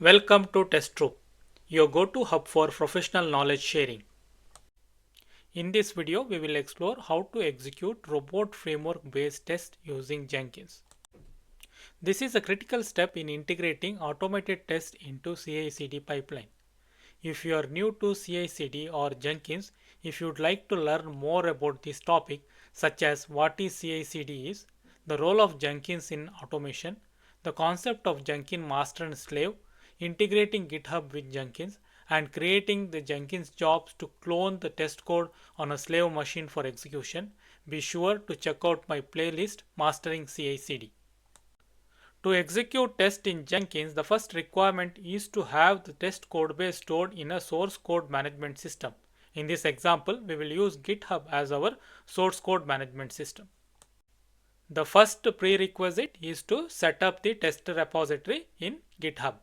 Welcome to Test Troop, your go-to hub for professional knowledge sharing. In this video, we will explore how to execute robot framework-based tests using Jenkins. This is a critical step in integrating automated tests into CI/CD pipeline. If you are new to CI/CD or Jenkins, if you would like to learn more about this topic, such as what is CI/CD is, the role of Jenkins in automation, the concept of Jenkins master and slave, integrating GitHub with Jenkins, and creating the Jenkins jobs to clone the test code on a slave machine for execution, be sure to check out my playlist Mastering CI/CD. To execute tests in Jenkins, the first requirement is to have the test codebase stored in a source code management system. In this example, we will use GitHub as our source code management system. The first prerequisite is to set up the test repository in GitHub.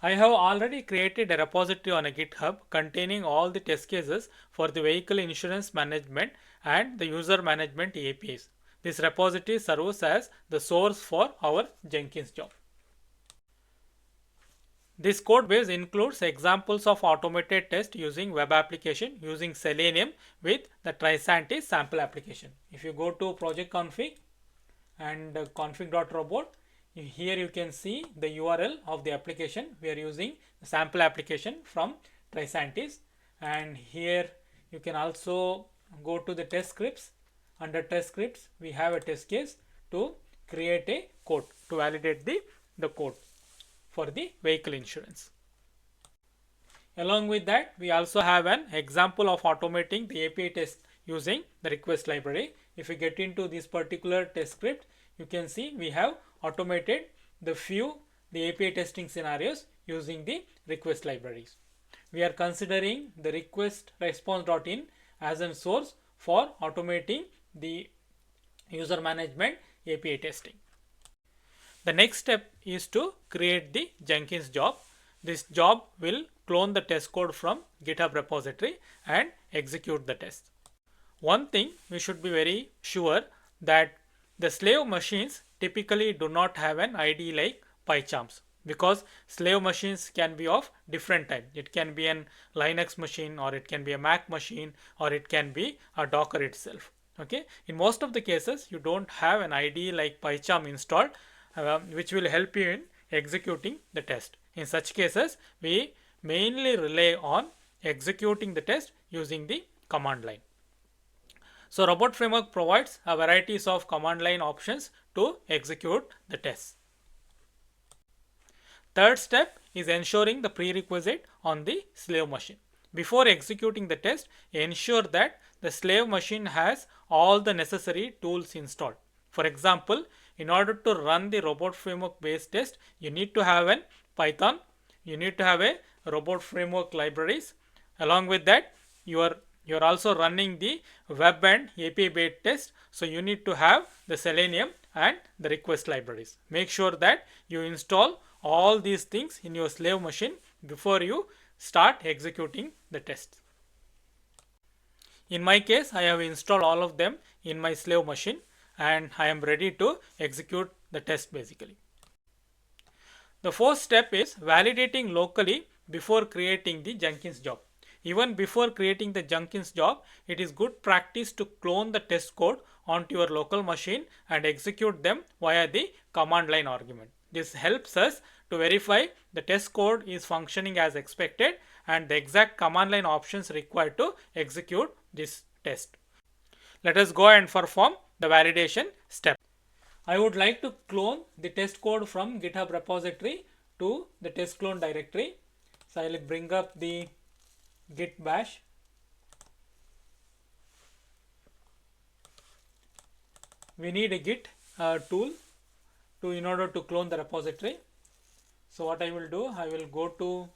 I have already created a repository on a GitHub containing all the test cases for the vehicle insurance management and the user management APIs. This repository serves as the source for our Jenkins job. This code base includes examples of automated tests using web application using Selenium with the Trisantis sample application. If you go to project config and config.robot, here you can see the URL of the application. We are using the sample application from Trisantis, and here you can also go to the test scripts. Under test scripts, we have a test case to create a code to validate the code for the vehicle insurance. Along with that, we also have an example of automating the API test using the request library. If you get into this particular test script, you can see we have automated the API testing scenarios using the request libraries. We are considering the request response.in as a source for automating the user management API testing. The next step is to create the Jenkins job. This job will clone the test code from GitHub repository and execute the test. One thing we should be very sure that the slave machines typically do not have an ID like PyCharms, because slave machines can be of different type. It can be an Linux machine, or it can be a Mac machine, or it can be a Docker itself. Okay, in most of the cases you don't have an ID like PyCharm installed, which will help you in executing the test. In such cases, we mainly rely on executing the test using the command line. So Robot Framework provides a varieties of command line options to execute the tests. Third step is ensuring the prerequisite on the slave machine. Before executing the test, ensure that the slave machine has all the necessary tools installed. For example, in order to run the Robot Framework based test, you need to have an Python, you need to have a Robot Framework libraries. Along with that, you are also running the web and API based test, so you need to have the Selenium and the request libraries. Make sure that you install all these things in your slave machine before you start executing the test. In my case, I have installed all of them in my slave machine and I am ready to execute the test basically. The fourth step is validating locally before creating the Jenkins job. Even before creating the Jenkins job, it is good practice to clone the test code onto your local machine and execute them via the command line argument. This helps us to verify the test code is functioning as expected and the exact command line options required to execute this test. Let us go and perform the validation step. I would like to clone the test code from GitHub repository to the test clone directory. So I will bring up the git bash. We need a git tool in order to clone the repository. So what I will do, I will go to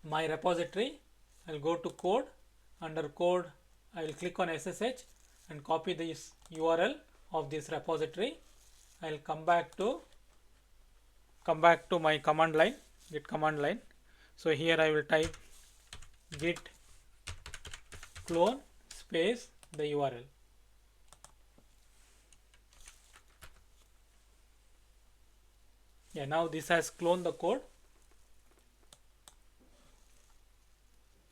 my repository. I will go to code. Under code, I will click on SSH and copy this URL of this repository. I will come back to my command line, git command line. So here I will type git clone space the URL. Yeah, now this has cloned the code.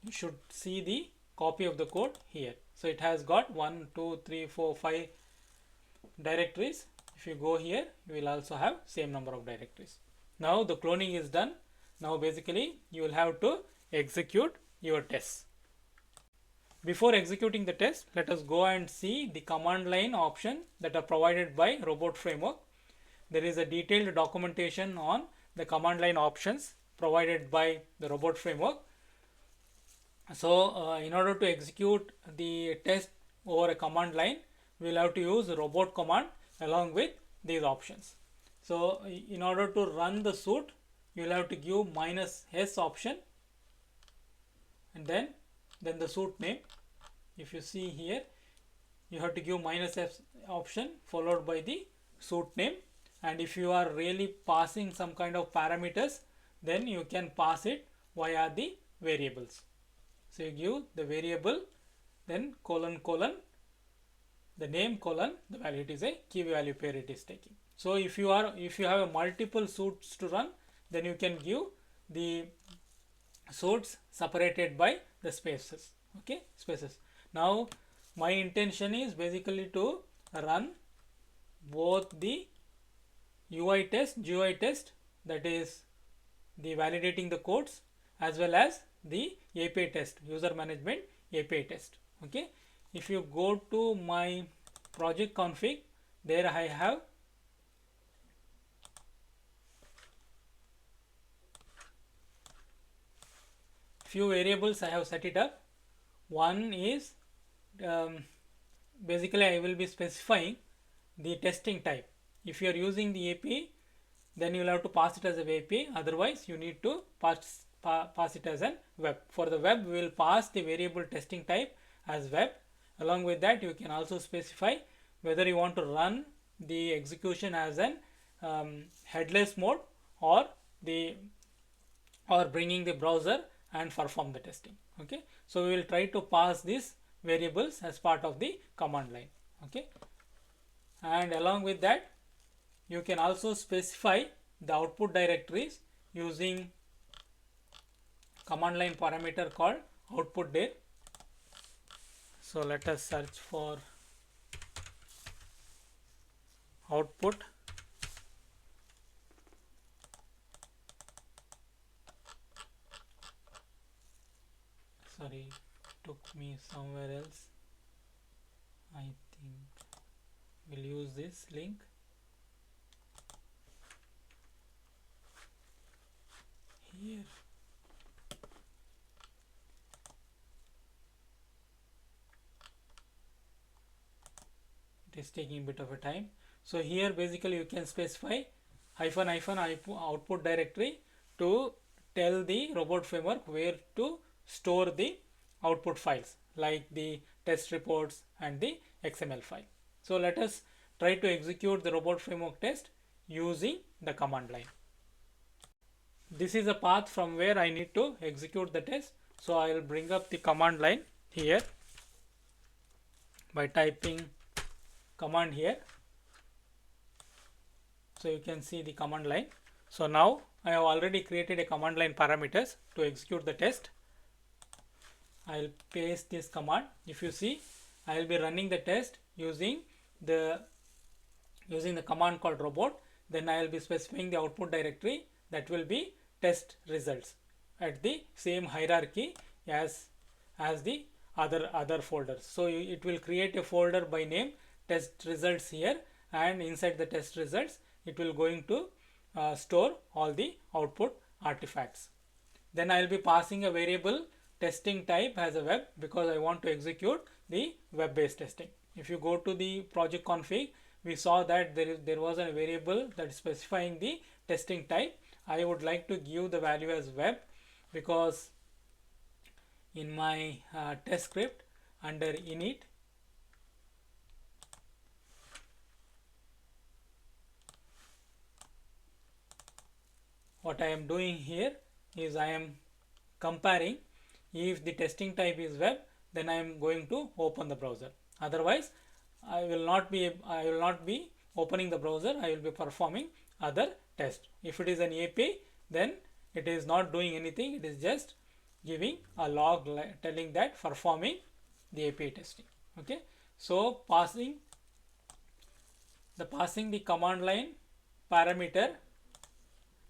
You should see the copy of the code here. So it has got 1, 2, 3, 4, 5 directories. If you go here, you will also have same number of directories. Now the cloning is done. Now basically you will have to execute your tests. Before executing the test, let us go and see the command line option that are provided by Robot Framework. There is a detailed documentation on the command line options provided by the Robot Framework. So in order to execute the test over a command line, we will have to use robot command along with these options. So in order to run the suit, you will have to give -s option, and then the suit name. If you see here, you have to give -s option followed by the suit name. And if you are really passing some kind of parameters, then you can pass it via the variables. So you give the variable, then colon colon, the name colon, the value. It is a key value pair it is taking. So if you have a multiple suits to run, then you can give the suits separated by the spaces. Okay, spaces. Now my intention is basically to run both the UI test, GUI test, that is the validating the codes, as well as the API test, user management API test. Okay, if you go to my project config, there I have few variables. I have set it up. One is basically I will be specifying the testing type. If you are using the API, then you will have to pass it as a API. Otherwise, you need to pass it as a web. For the web, we will pass the variable testing type as web. Along with that, you can also specify whether you want to run the execution as an headless mode, or bringing the browser and perform the testing. Okay, so we will try to pass these variables as part of the command line. Okay, and along with that, you can also specify the output directories using command line parameter called output dir. So let us search for output. Sorry, took me somewhere else. I think we'll use this link. Here. It is taking a bit of a time. So here basically you can specify -- output directory to tell the robot framework where to store the output files, like the test reports and the XML file. So let us try to execute the robot framework test using the command line. This is a path from where I need to execute the test. So I will bring up the command line here by typing command here. So you can see the command line. So now I have already created a command line parameters to execute the test. I will paste this command. If you see, I will be running the test using the command called robot. Then I will be specifying the output directory that will be test results at the same hierarchy as the other folders. So it will create a folder by name test results here, and inside the test results it will going to store all the output artifacts. Then I will be passing a variable testing type as a web, because I want to execute the web based testing. If you go to the project config, we saw that there was a variable that is specifying the testing type. I would like to give the value as web, because in my test script under init, what I am doing here is I am comparing. If the testing type is web, then I am going to open the browser. Otherwise, I will not be opening the browser. I will be performing other test. If it is an AP, then it is not doing anything, it is just giving a log telling that performing the API testing. Okay, so passing the command line parameter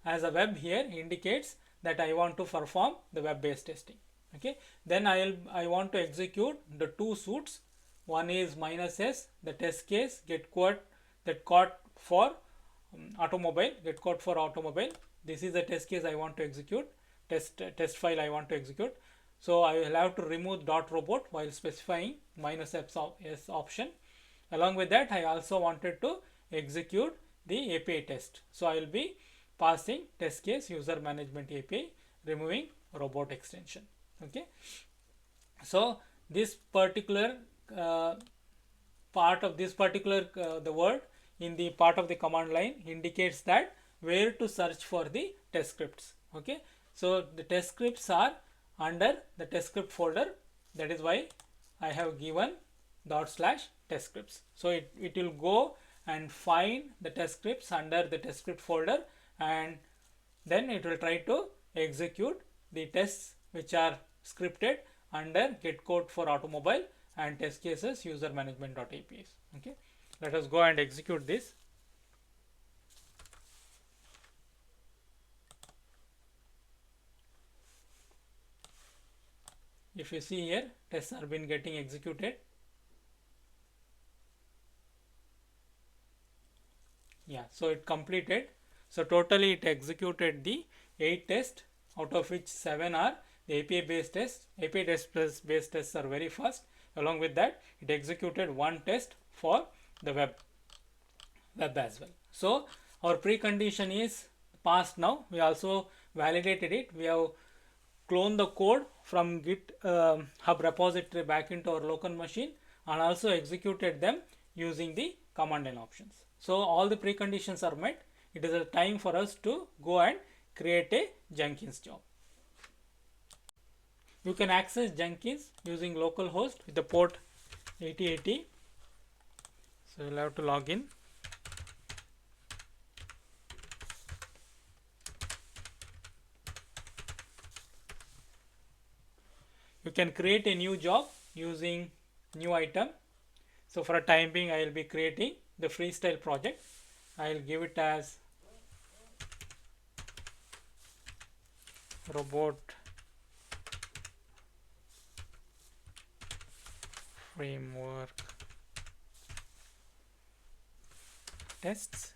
as a web here indicates that I want to perform the web based testing. Okay, then I want to execute the two suits. One is -s, the test case get code that code for automobile, get code for automobile. This is the test case I want to execute, test file I want to execute. So I will have to remove .robot while specifying -s option. Along with that, I also wanted to execute the API test. So I will be passing test case user management API, removing robot extension. Okay, so this particular part of this particular the word in the part of the command line indicates that where to search for the test scripts. Okay, so the test scripts are under the test script folder. That is why I have given /test scripts. So it will go and find the test scripts under the test script folder, and then it will try to execute the tests which are scripted under get code for automobile and test cases user management.apis. Okay, let us go and execute this. If you see here, tests are been getting executed. Yeah, so it completed. So totally it executed the 8 tests, out of which 7 are the API based tests. API based tests are very fast. Along with that, it executed 1 test for the web as well. So our precondition is passed now. We also validated it. We have cloned the code from GitHub repository back into our local machine and also executed them using the command line options. So all the preconditions are met. It is a time for us to go and create a Jenkins job. You can access Jenkins using localhost with the port 8080. So you'll have to log in. You can create a new job using new item. So for a time being, I will be creating the freestyle project. I will give it as robot framework tests.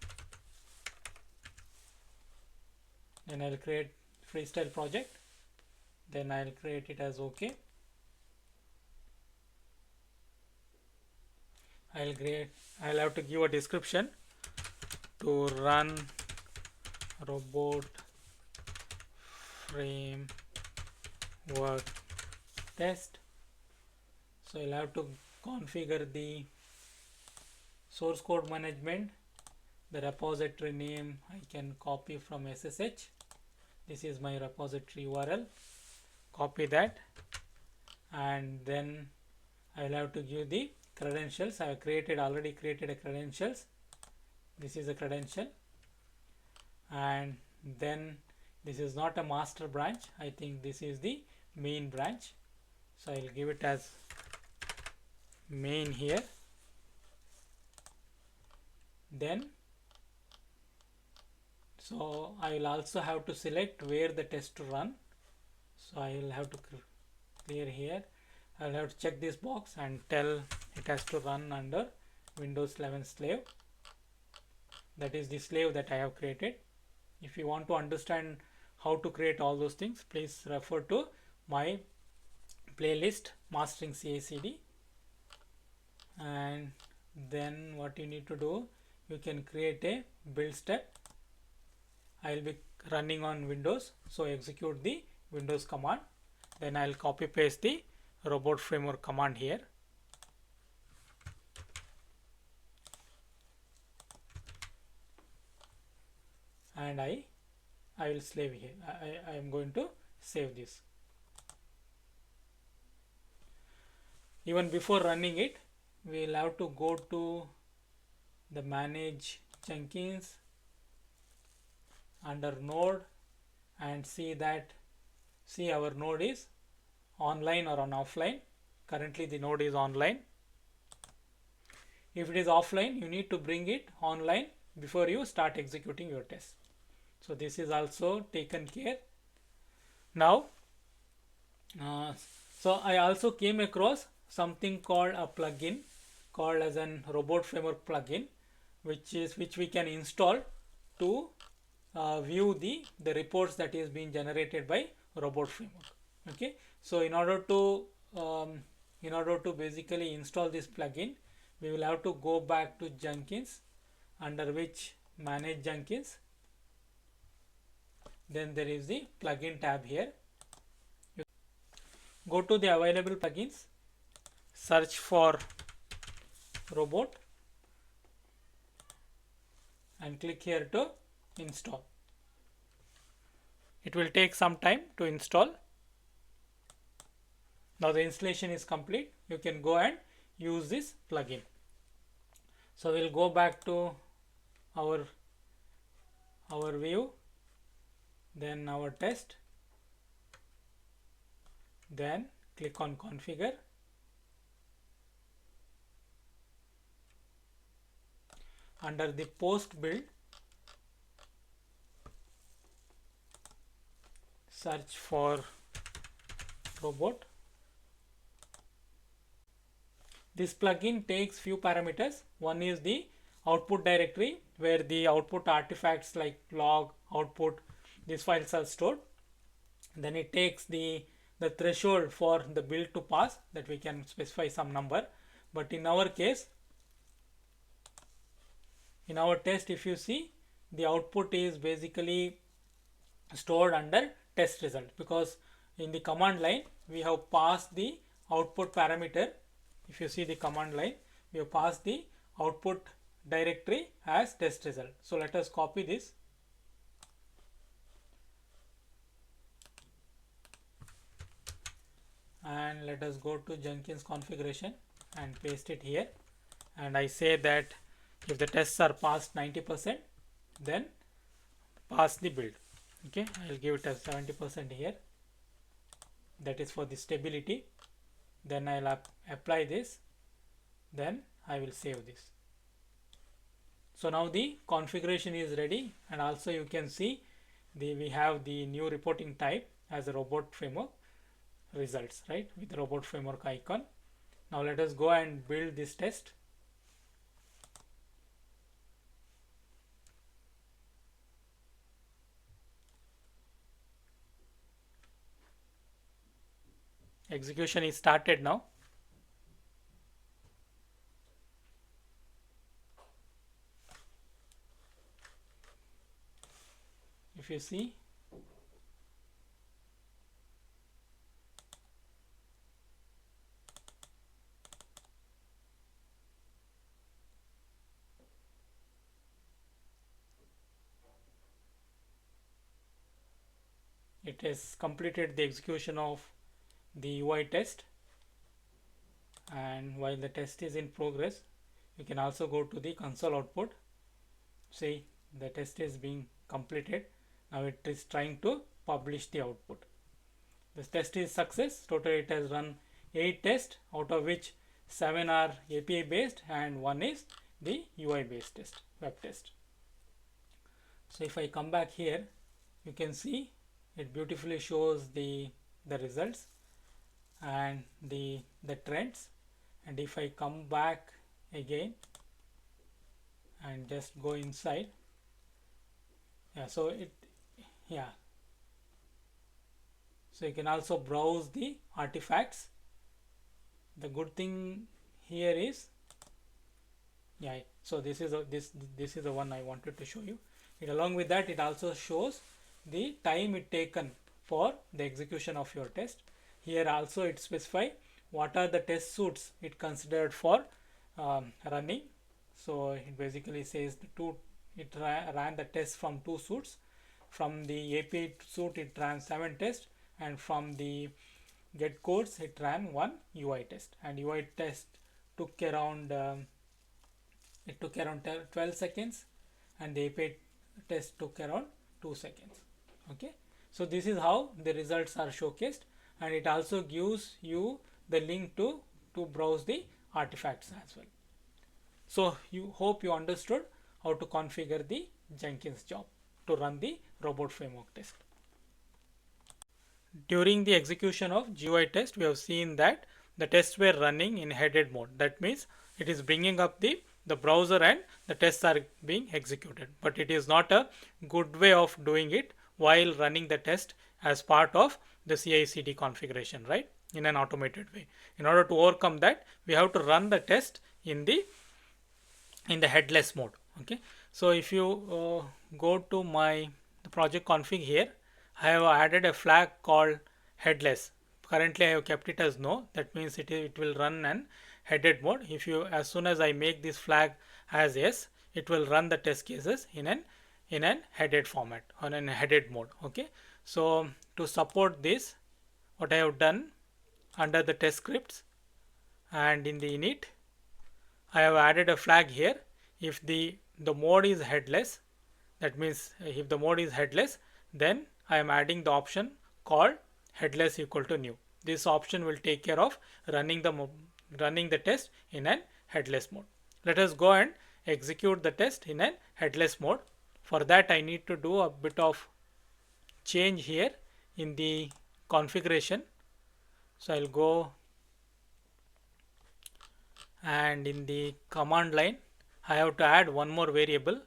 Then I will create freestyle project. Then I will create it as OK. I'll have to give a description to run robot framework test. So I'll have to configure the source code management. The repository name I can copy from SSH. This is my repository URL. Copy that, and then I will have to give the credentials. I have already created a credentials. This is a credential, and then this is not a master branch. I think this is the main branch. So I will give it as main here. Then so I will also have to select where the test to run. So I will have to clear here. I will have to check this box and tell it has to run under Windows 11 slave. That is the slave that I have created. If you want to understand how to create all those things, please refer to my playlist mastering CI/CD. And then what you need to do, you can create a build step. I will be running on Windows, so execute the Windows command. Then I will copy paste the robot framework command here. And I will save here. I am going to save this. Even before running it, we will have to go to the manage Jenkins under node and see our node is online or on offline. Currently the node is online. If it is offline, you need to bring it online before you start executing your test. So this is also taken care. Now so I also came across something called a plugin called as an robot framework plugin, which we can install to view the reports that is being generated by robot framework. Okay, so in order to basically install this plugin, we will have to go back to Jenkins, under which manage Jenkins. Then there is the plugin tab here. Go to the available plugins, search for robot and click here to install. It will take some time to install. Now the installation is complete. You can go and use this plugin. So we'll go back to our view, then our test, then click on configure. Under the post build, search for robot. This plugin takes few parameters. One is the output directory, where the output artifacts like log, output, these files are stored. Then it takes the threshold for the build to pass, that we can specify some number. But in our case, in our test, if you see, the output is basically stored under test result, because in the command line we have passed the output parameter. If you see the command line, we have passed the output directory as test result. So let us copy this and let us go to Jenkins configuration and paste it here. And I say that if the tests are passed 90%, then pass the build. Okay, I will give it as 70% here. That is for the stability. Then I will apply this. Then I will save this. So now the configuration is ready, and also you can see we have the new reporting type as a robot framework results, right, with the robot framework icon. Now let us go and build this test. Execution is started now. If you see, it has completed the execution of the UI test. And while the test is in progress, you can also go to the console output. See, the test is being completed. Now it is trying to publish the output. This test is success. Total it has run 8 tests, out of which 7 are API based and 1 is the UI based test, web test. So if I come back here, you can see it beautifully shows the results and the trends. And if I come back again and just go inside, so you can also browse the artifacts. The good thing here is, so this is the one I wanted to show you. Along with that, it also shows the time it taken for the execution of your test. Here also it specify what are the test suites it considered for running. So it basically says it ran the test from 2 suites. From the API suite it ran 7 tests, and from the get codes it ran 1 UI test. And UI test took around 12 seconds, and the API test took around 2 seconds. Okay, so this is how the results are showcased, and it also gives you the link to browse the artifacts as well. So you hope you understood how to configure the Jenkins job to run the robot framework test. During the execution of GUI test, we have seen that the tests were running in headed mode. That means it is bringing up the browser and the tests are being executed. But it is not a good way of doing it while running the test as part of the CI/CD configuration, right? In an automated way. In order to overcome that, we have to run the test in the headless mode. Okay, so if you go to my the project config here, I have added a flag called headless. Currently I have kept it as no. That means it will run an headed mode. If you, as soon as I make this flag as yes, it will run the test cases in an headed format or in a headed mode. Okay, so to support this, what I have done under the test scripts and in the init, I have added a flag here. If the mode is headless, that means if the mode is headless, then I am adding the option called headless equal to new. This option will take care of running the test in an headless mode. Let us go and execute the test in an headless mode. For that, I need to do a bit of change here in the configuration. So I'll go, and in the command line I have to add one more variable,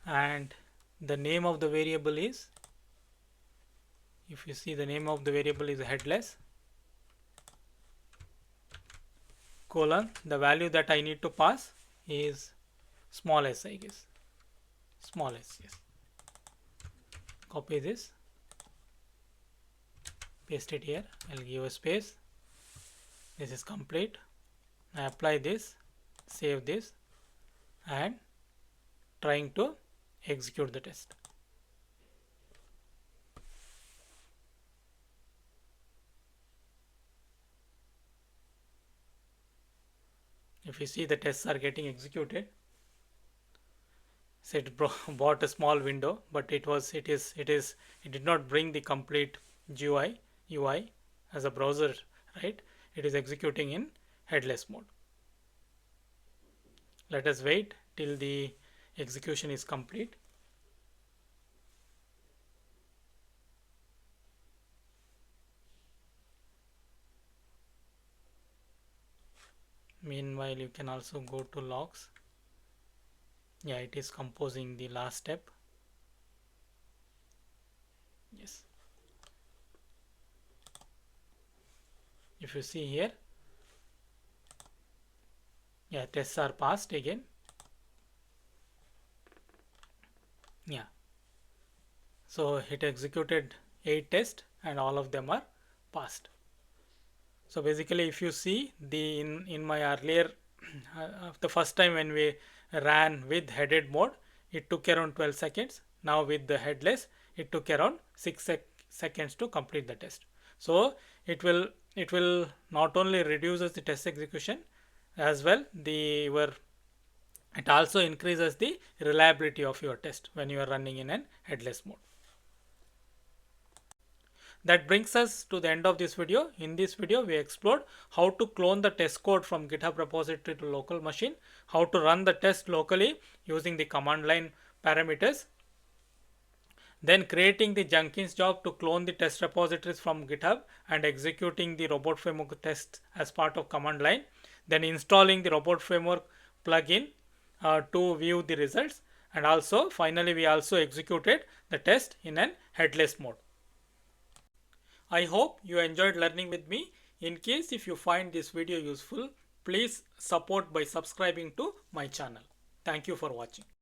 and the name of the variable is, if you see, the name of the variable is headless colon, the value that I need to pass is small s, I guess, small s. Yes, copy this, paste it here. I'll give a space. This is complete. I apply this, save this, and trying to execute the test. If you see, the tests are getting executed. So it brought a small window, but it did not bring the complete GUI UI as a browser, right? It is executing in headless mode. Let us wait till the execution is complete. Meanwhile, you can also go to logs. Yeah, it is composing the last step. Yes. If you see here, yeah, tests are passed again. Yeah. So it executed 8 tests and all of them are passed. So basically, if you see the in my earlier the first time when we ran with headed mode, it took around 12 seconds. Now with the headless, it took around 6 seconds to complete the test. So it will not only reduces the test execution, as well it also increases the reliability of your test when you are running in an headless mode. That brings us to the end of this video. In this video, we explored how to clone the test code from GitHub repository to local machine, how to run the test locally using the command line parameters, then creating the Jenkins job to clone the test repositories from GitHub and executing the robot framework test as part of command line, then installing the robot framework plugin to view the results, and also finally we also executed the test in an headless mode. I hope you enjoyed learning with me. In case if you find this video useful, please support by subscribing to my channel. Thank you for watching.